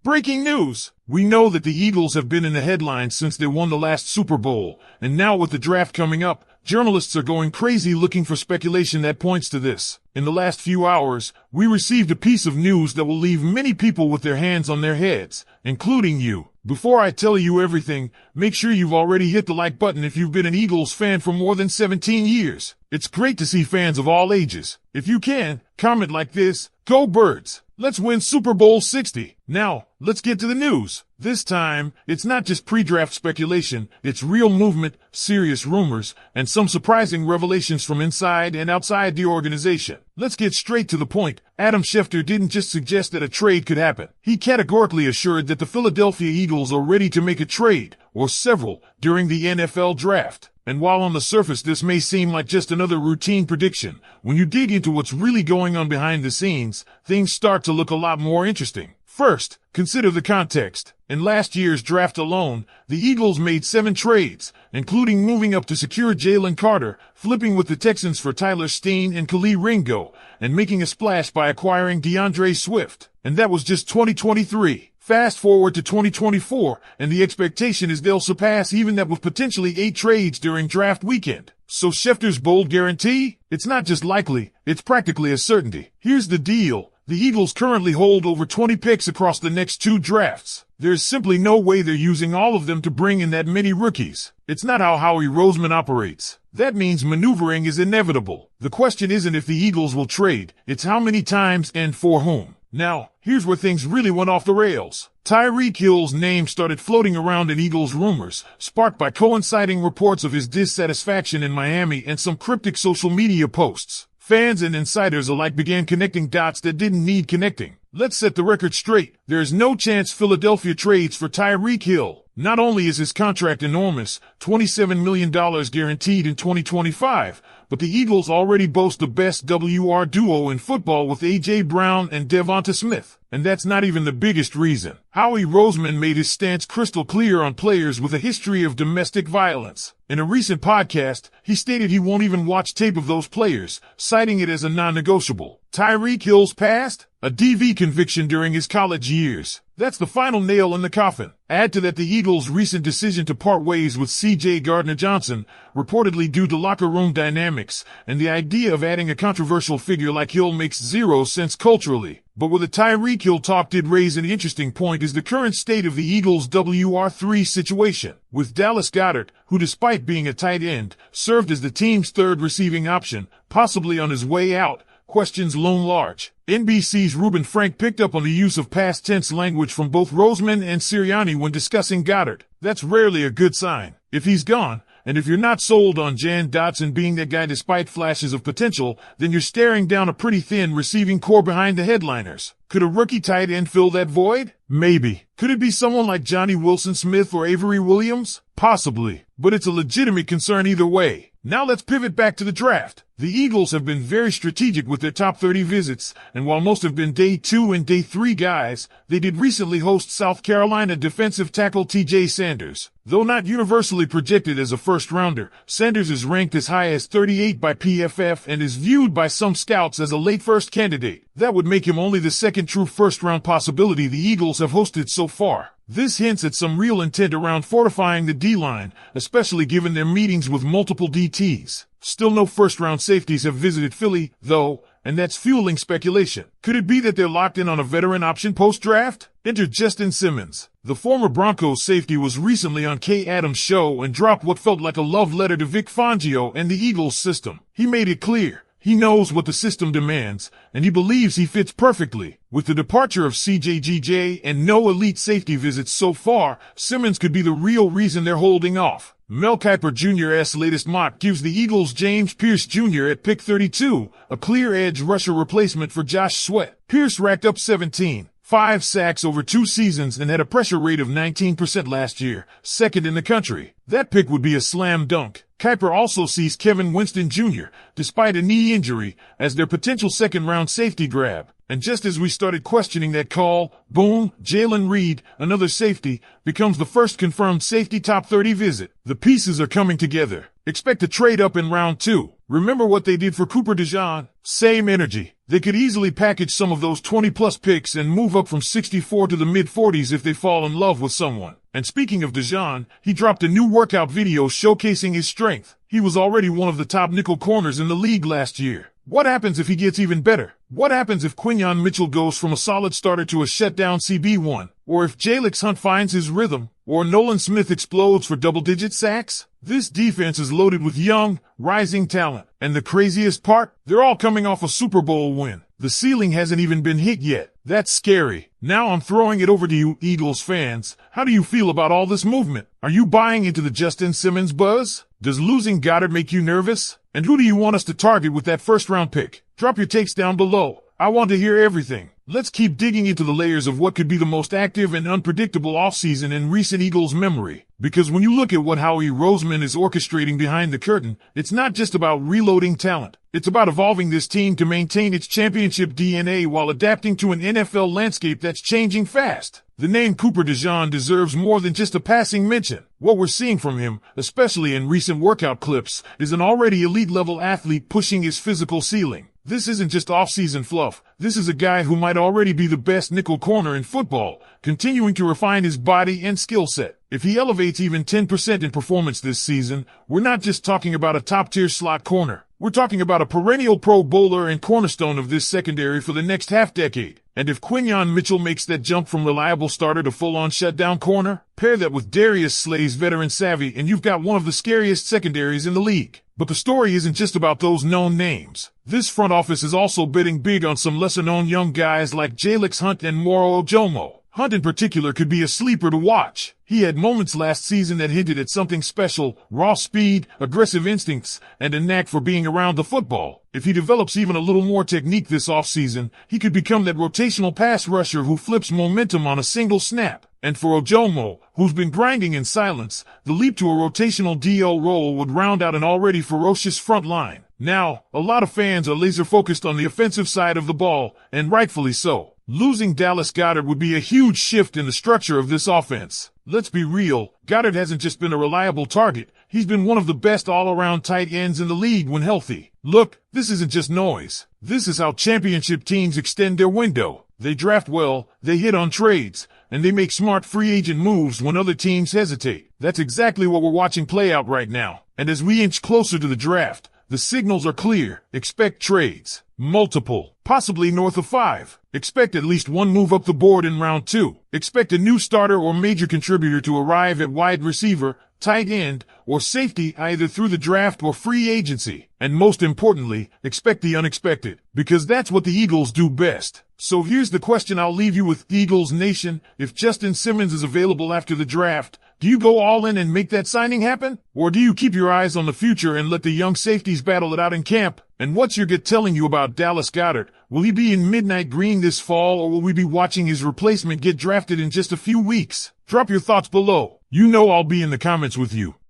Breaking news! We know that the Eagles have been in the headlines since they won the last Super Bowl, and now with the draft coming up, journalists are going crazy looking for speculation that points to this. In the last few hours, we received a piece of news that will leave many people with their hands on their heads, including you. Before I tell you everything, make sure you've already hit the like button if you've been an Eagles fan for more than 17 years. It's great to see fans of all ages. If you can, comment like this: "Go Birds! Let's win Super Bowl 60. Now, let's get to the news. This time, it's not just pre-draft speculation, it's real movement, serious rumors, and some surprising revelations from inside and outside the organization. Let's get straight to the point. Adam Schefter didn't just suggest that a trade could happen. He categorically assured that the Philadelphia Eagles are ready to make a trade, or several, during the NFL draft. And while on the surface this may seem like just another routine prediction, when you dig into what's really going on behind the scenes, things start to look a lot more interesting. First, consider the context. In last year's draft alone, the Eagles made 7 trades, including moving up to secure Jalen Carter, flipping with the Texans for Tyler Steen and Khalil Ringo, and making a splash by acquiring DeAndre Swift. And that was just 2023. Fast forward to 2024, and the expectation is they'll surpass even that with potentially 8 trades during draft weekend. So Schefter's bold guarantee? It's not just likely, it's practically a certainty. Here's the deal. The Eagles currently hold over 20 picks across the next 2 drafts. There's simply no way they're using all of them to bring in that many rookies. It's not how Howie Roseman operates. That means maneuvering is inevitable. The question isn't if the Eagles will trade, it's how many times and for whom. Now, here's where things really went off the rails. Tyreek Hill's name started floating around in Eagles rumors, sparked by coinciding reports of his dissatisfaction in Miami and some cryptic social media posts. Fans and insiders alike began connecting dots that didn't need connecting. Let's set the record straight. There is no chance Philadelphia trades for Tyreek Hill. Not only is his contract enormous, $27 million guaranteed in 2025, but the Eagles already boast the best WR duo in football with A.J. Brown and DeVonta Smith. And that's not even the biggest reason. Howie Roseman made his stance crystal clear on players with a history of domestic violence. In a recent podcast, he stated he won't even watch tape of those players, citing it as a non-negotiable. Tyreek Hill's past? A DV conviction during his college years. That's the final nail in the coffin. Add to that the Eagles' recent decision to part ways with C.J. Gardner-Johnson, reportedly due to locker room dynamics, and the idea of adding a controversial figure like Hill makes zero sense culturally. But where the Tyreek Hill talk did raise an interesting point is the current state of the Eagles' WR3 situation, with Dallas Goedert, who despite being a tight end, served as the team's third receiving option, possibly on his way out. Questions loom large. NBC's Reuben Frank picked up on the use of past tense language from both Roseman and Sirianni when discussing Goedert. That's rarely a good sign. If he's gone, and if you're not sold on Jan Dotson being that guy despite flashes of potential, then you're staring down a pretty thin receiving core behind the headliners. Could a rookie tight end fill that void? Maybe. Could it be someone like Johnny Wilson-Smith or Avery Williams? Possibly. But it's a legitimate concern either way. Now let's pivot back to the draft. The Eagles have been very strategic with their top 30 visits, and while most have been day 2 and day 3 guys, they did recently host South Carolina defensive tackle T.J. Sanders. Though not universally projected as a first-rounder, Sanders is ranked as high as 38 by PFF and is viewed by some scouts as a late first candidate. That would make him only the second true first-round possibility the Eagles have hosted so far. This hints at some real intent around fortifying the D-line, especially given their meetings with multiple DTs. Still no first-round safeties have visited Philly, though, and that's fueling speculation. Could it be that they're locked in on a veteran option post-draft? Enter Justin Simmons. The former Broncos safety was recently on Kay Adams' show and dropped what felt like a love letter to Vic Fangio and the Eagles system. He made it clear. He knows what the system demands, and he believes he fits perfectly. With the departure of CJGJ and no elite safety visits so far, Simmons could be the real reason they're holding off. Mel Kiper Jr.'s latest mock gives the Eagles James Pierce Jr. at pick 32, a clear edge rusher replacement for Josh Sweat. Pierce racked up 5 sacks over 2 seasons and had a pressure rate of 19% last year, second in the country. That pick would be a slam dunk. Kiper also sees Kevin Winston Jr., despite a knee injury, as their potential second-round safety grab. And just as we started questioning that call, boom, Jalen Reed, another safety, becomes the first confirmed safety top 30 visit. The pieces are coming together. Expect a trade up in round 2. Remember what they did for Cooper DeJean? Same energy. They could easily package some of those 20-plus picks and move up from 64 to the mid-40s if they fall in love with someone. And speaking of DeJean, he dropped a new workout video showcasing his strength. He was already one of the top nickel corners in the league last year. What happens if he gets even better? What happens if Quinyon Mitchell goes from a solid starter to a shutdown CB1? Or if Jalen Hurts finds his rhythm? Or Nolan Smith explodes for double-digit sacks? This defense is loaded with young, rising talent. And the craziest part? They're all coming off a Super Bowl win. The ceiling hasn't even been hit yet. That's scary. Now I'm throwing it over to you, Eagles fans. How do you feel about all this movement? Are you buying into the Justin Simmons buzz? Does losing Goedert make you nervous? And who do you want us to target with that first-round pick? Drop your takes down below. I want to hear everything. Let's keep digging into the layers of what could be the most active and unpredictable offseason in recent Eagles memory. Because when you look at what Howie Roseman is orchestrating behind the curtain, it's not just about reloading talent. It's about evolving this team to maintain its championship DNA while adapting to an NFL landscape that's changing fast. The name Cooper DeJean deserves more than just a passing mention. What we're seeing from him, especially in recent workout clips, is an already elite-level athlete pushing his physical ceiling. This isn't just off-season fluff. This is a guy who might already be the best nickel corner in football, continuing to refine his body and skill set. If he elevates even 10% in performance this season, we're not just talking about a top-tier slot corner. We're talking about a perennial Pro Bowler and cornerstone of this secondary for the next half-decade. And if Quinyon Mitchell makes that jump from reliable starter to full-on shutdown corner, pair that with Darius Slay's veteran savvy and you've got one of the scariest secondaries in the league. But the story isn't just about those known names. This front office is also betting big on some lesser-known young guys like Jalen Hurts and Moro Ojomo. Hunt in particular could be a sleeper to watch. He had moments last season that hinted at something special: raw speed, aggressive instincts, and a knack for being around the football. If he develops even a little more technique this offseason, he could become that rotational pass rusher who flips momentum on a single snap. And for Ojomo, who's been grinding in silence, the leap to a rotational DL role would round out an already ferocious front line. Now, a lot of fans are laser-focused on the offensive side of the ball, and rightfully so. Losing Dallas Goedert would be a huge shift in the structure of this offense. Let's be real, Goedert hasn't just been a reliable target, he's been one of the best all-around tight ends in the league when healthy. Look, this isn't just noise. This is how championship teams extend their window. They draft well, they hit on trades, and they make smart free agent moves when other teams hesitate. That's exactly what we're watching play out right now. And as we inch closer to the draft, the signals are clear. Expect trades. Multiple. Possibly north of 5. Expect at least one move up the board in round 2. Expect a new starter or major contributor to arrive at wide receiver, tight end, or safety either through the draft or free agency. And most importantly, expect the unexpected. Because that's what the Eagles do best. So here's the question I'll leave you with, Eagles Nation. If Justin Simmons is available after the draft, do you go all in and make that signing happen? Or do you keep your eyes on the future and let the young safeties battle it out in camp? And what's your gut telling you about Dallas Goedert? Will he be in midnight green this fall, or will we be watching his replacement get drafted in just a few weeks? Drop your thoughts below. You know I'll be in the comments with you.